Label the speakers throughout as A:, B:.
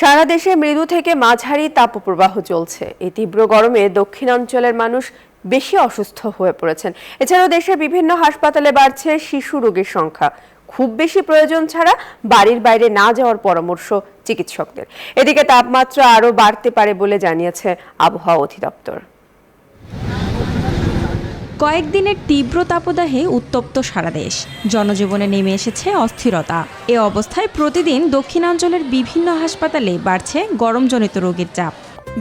A: সারা দেশে মৃদু থেকে মাঝারি তাপপ্রবাহ চলছে। এই তীব্র গরমে দক্ষিণাঞ্চলের মানুষ বেশি অসুস্থ হয়ে পড়েছেন। এছাড়াও দেশের বিভিন্ন হাসপাতালে বাড়ছে শিশু রোগীর সংখ্যা। খুব বেশি প্রয়োজন ছাড়া বাড়ির বাইরে না যাওয়ার পরামর্শ চিকিৎসকদের। এদিকে তাপমাত্রা আরও বাড়তে পারে বলে জানিয়েছে আবহাওয়া অধিদপ্তর।
B: কয়েকদিনের তীব্র তাপদাহে উত্তপ্ত সারা দেশ, জনজীবনে নেমে এসেছে অস্থিরতা। এ অবস্থায় প্রতিদিন দক্ষিণাঞ্চলের বিভিন্ন হাসপাতালে বাড়ছে গরমজনিত রোগীর চাপ।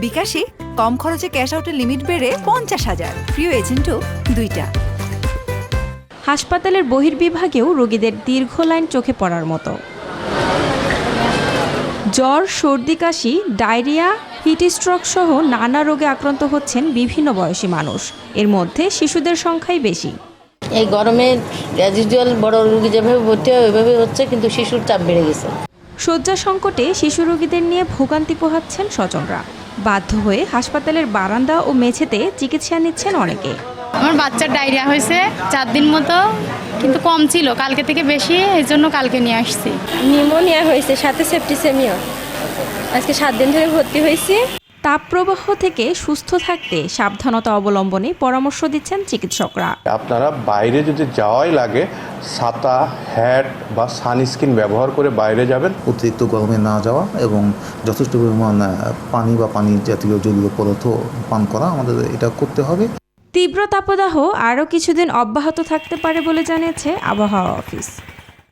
C: বিকাশে কম খরচে ক্যাশ আউটের লিমিট বেড়ে 50,000, প্রিয় এজেন্টও 2টা।
B: হাসপাতালের বহির্বিভাগেও রোগীদের দীর্ঘ লাইন চোখে পড়ার মতো। জ্বর, সর্দি, কাশি, ডায়রিয়া, হিটস্ট্রোক সহ নানা রোগে আক্রান্ত হচ্ছেন বিভিন্ন বয়সী মানুষ। এর মধ্যে শিশুদের সংখ্যাই বেশি।
D: এই গরমে অ্যাজ ইউজুয়াল বড় রোগী যেভাবে ভর্তি হয় ওইভাবে হচ্ছে, কিন্তু শিশুর চাপ বেড়ে গেছে।
B: শয্যা সংকটে শিশু রোগীদের নিয়ে ভোগান্তি পোহাচ্ছেন স্বজনরা। বাধ্য হয়ে হাসপাতালের বারান্দা ও মেঝেতে চিকিৎসা নিচ্ছেন অনেকে।
E: আমার বাচ্চার ডায়রিয়া হয়েছে 4 দিন মতো, কিন্তু কম ছিল, কালকে থেকে বেশি, এই জন্য কালকে নিয়ে আসছি।
F: নিউমোনিয়া হয়েছে, সাথে সেপ্টিসেমিয়া। আজকে 7 দিন ধরে ভর্তি হয়েছি।
B: তাপপ্রবাহ থেকে সুস্থ থাকতে সাবধানতা অবলম্বনে পরামর্শ দিচ্ছেন চিকিৎসকরা।
G: আপনারা বাইরে যদি যাওয়াই লাগে ছাতা, হ্যাট বা সানস্ক্রিন ব্যবহার করে বাইরে যাবেন।
H: অতিরিক্ত গরমে না যাওয়া এবং যথেষ্ট পরিমাণ পানি বা পানি জাতীয় জলীয় পদার্থ পান করা, আমাদের এটা করতে হবে।
B: তীব্র তাপদাহ আরও কিছুদিন অব্যাহত থাকতে পারে বলে জানিয়েছে আবহাওয়া অফিস।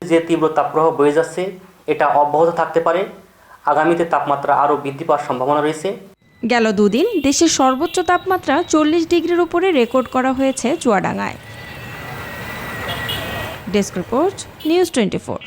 I: যে তীব্র তাপপ্রবাহ বয়ে যাচ্ছে এটা অব্যাহত থাকতে পারে। আগামীতে তাপমাত্রা আরও বৃদ্ধি পাওয়ার সম্ভাবনা রয়েছে।
B: গেল দুদিন দেশের সর্বোচ্চ তাপমাত্রা 40 ডিগ্রির উপরে রেকর্ড করা হয়েছে চুয়াডাঙ্গায়। Desk report, news 24।